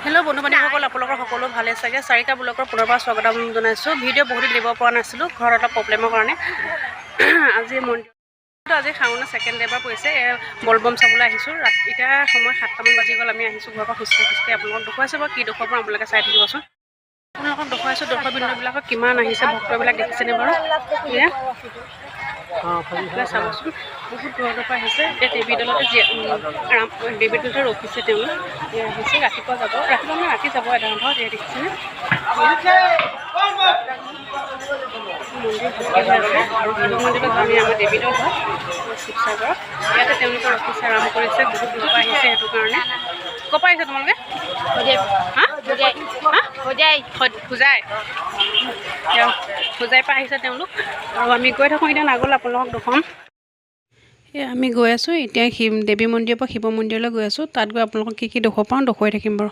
hello बंधु बान्धवीসকল আপোনালোকৰ সকলো ভালে চাগে চাৰিকা ব্লকৰ পুনৰবাৰ স্বাগতম জনাইছোঁ ভিডিঅ' বহুত দিব পৰা নাছিলোঁ ঘৰত এটা প্ৰব্লেমৰ কাৰণে আজি মন্দিৰটো আজি শাওনৰ ছেকেণ্ড ডে পৰিছে বলবম চাবলৈ আহিছোঁ এতিয়া সময় 7টামান বাজি গ'ল আমি আহিছোঁ ঘৰৰ পৰা খোজকাঢ়ি আপোনালোকক দেখুৱাইছোঁ বাৰু কি দেখুৱাব আপোনালোকে চাই থাকিবচোন আপোনালোকক দেখুৱাইছোঁ দৰ্শকবৃন্দবিলাকক কিমান আহিছে ভক্তবিলাক দেখিছেনে বাৰু চাবচোন বহুত দূৰৰ পৰা আহিছে এতিয়া দেৱী দলতে দেৱী দলতে ৰখিছে তেওঁলোক আহিছে ৰাতিপুৱা যাব ৰাতিপুৱা মানে ৰাতি যাব এটা ঘৰত এয়া দেখিছেনে মন্দিৰত আমি আমাৰ দেৱী দল হয় শিৱসাগৰত ইয়াতে তেওঁলোকে ৰখিছে আৰম্ভ কৰিছে বহুত দূৰৰ পৰা আহিছে সেইটো কাৰণে ক'ৰ পৰা আহিছে তোমালোকে হোজাই পৰা আহিছে তেওঁলোক আৰু আমি গৈ থাকোঁ এতিয়া নাগল আপোনালোকক দেখুৱাম আমি গৈ আছোঁ এতিয়া দেৱী মন্দিৰৰ পৰা শিৱ মন্দিৰলৈ গৈ আছোঁ তাত গৈ আপোনালোকক কি দেখুৱাব পাওঁ দেখুৱাই থাকিম বাৰু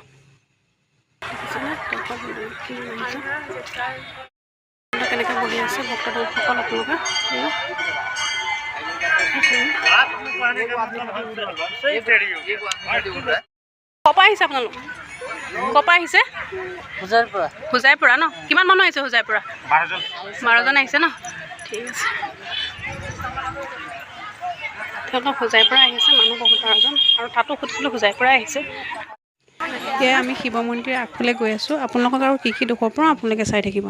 কেনেকৈ বহি আছে ভক্তসকল আপোনালোকে ক'ৰ পৰা আহিছে আপোনালোক ক'ৰ পৰা আহিছে হোজাইৰ পৰা ন কিমান মানুহ আহিছে হোজাইৰ পৰা 12জন আহিছে ন ঠিক আছে তেওঁলোক হোজাইৰ পৰা আহিছে মানুহ বহুত 12জন আৰু তাতো সুধিছিলোঁ হোজাইৰ পৰা আহিছে এতিয়া আমি শিৱ মন্দিৰৰ আগফালে গৈ আছোঁ আপোনালোকক আৰু কি দেখুৱাব পাৰোঁ আপোনালোকে চাই থাকিব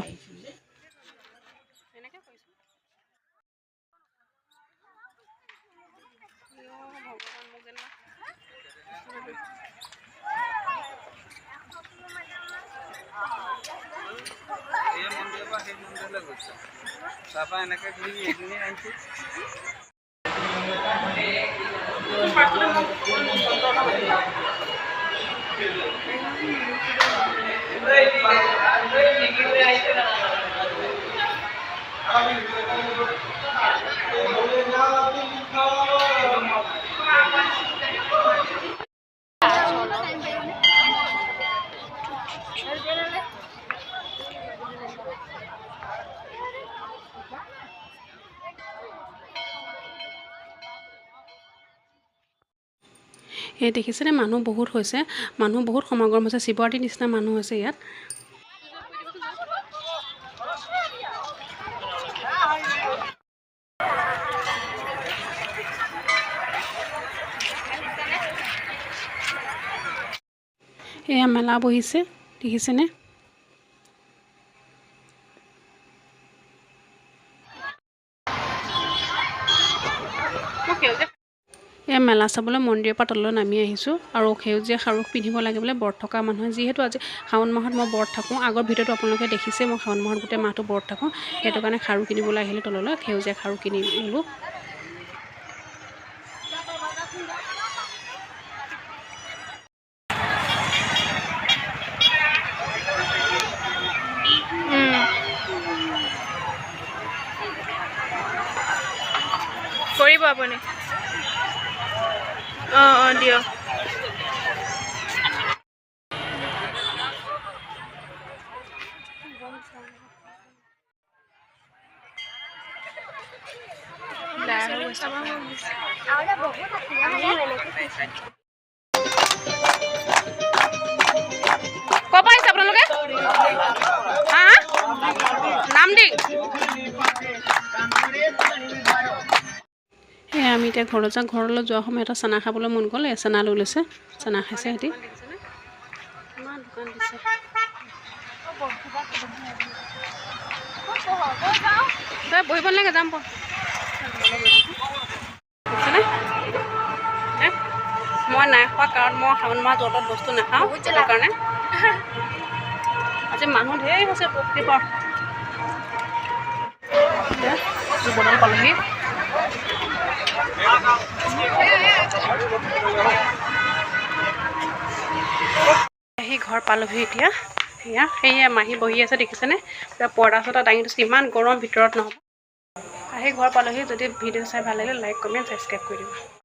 এই দেখিছেনে মানুহ বহুত হৈছে মানুহ বহুত সমাগম হৈছে শিৱৰাত্ৰিৰ নিচিনা মানুহ হৈছে ইয়াত এয়া মেলা বহিছে দেখিছেনে এই মেলা চাবলৈ মন্দিৰৰ পৰা তললৈ নামি আহিছোঁ আৰু সেউজীয়া খাৰু পিন্ধিব লাগে বোলে ব্ৰত থকা মানুহে যিহেতু আজি শাওণ মাহত মই ব্ৰত থাকোঁ আগৰ ভিডিঅ'টো আপোনালোকে দেখিছে মই শাওণ মাহত গোটেই মাহটো ব্ৰত থাকোঁ সেইটো কাৰণে খাৰু কিনিবলৈ আহিলোঁ তললৈ সেউজীয়া খাৰু কিনি ল'লোঁ কৰিব আপুনি দিয়ক ক'ৰ পৰা আহিছে আপোনালোকে নাম দি আমি এতিয়া ঘৰলৈ যোৱা সময় এটা চানা খাবলৈ মন গ'ল চানা লৈ লৈছে চানা খাইছে সিহঁতি ইমান দোকান দিছে বহিব নালাগে যাম মই নাই খোৱা কাৰণ মই শাওণ মাহ জলপান বস্তু নাখাওঁ সেইটো কাৰণে আজি মানুহ ধেৰ হৈছে পকীপৰ বনাল পালোহি আহি ঘৰ পালোহি এতিয়া সেয়া মাহী বহি আছে দেখিছেনে পৰ্দা চৰ্দা দাঙি দিছে ইমান গৰম ভিতৰত নহ'ব আহি ঘৰ পালোহি যদি ভিডিঅ' চাই ভাল লাগিলে লাইক কমেণ্ট ছাবস্ক্ৰাইব কৰি দিব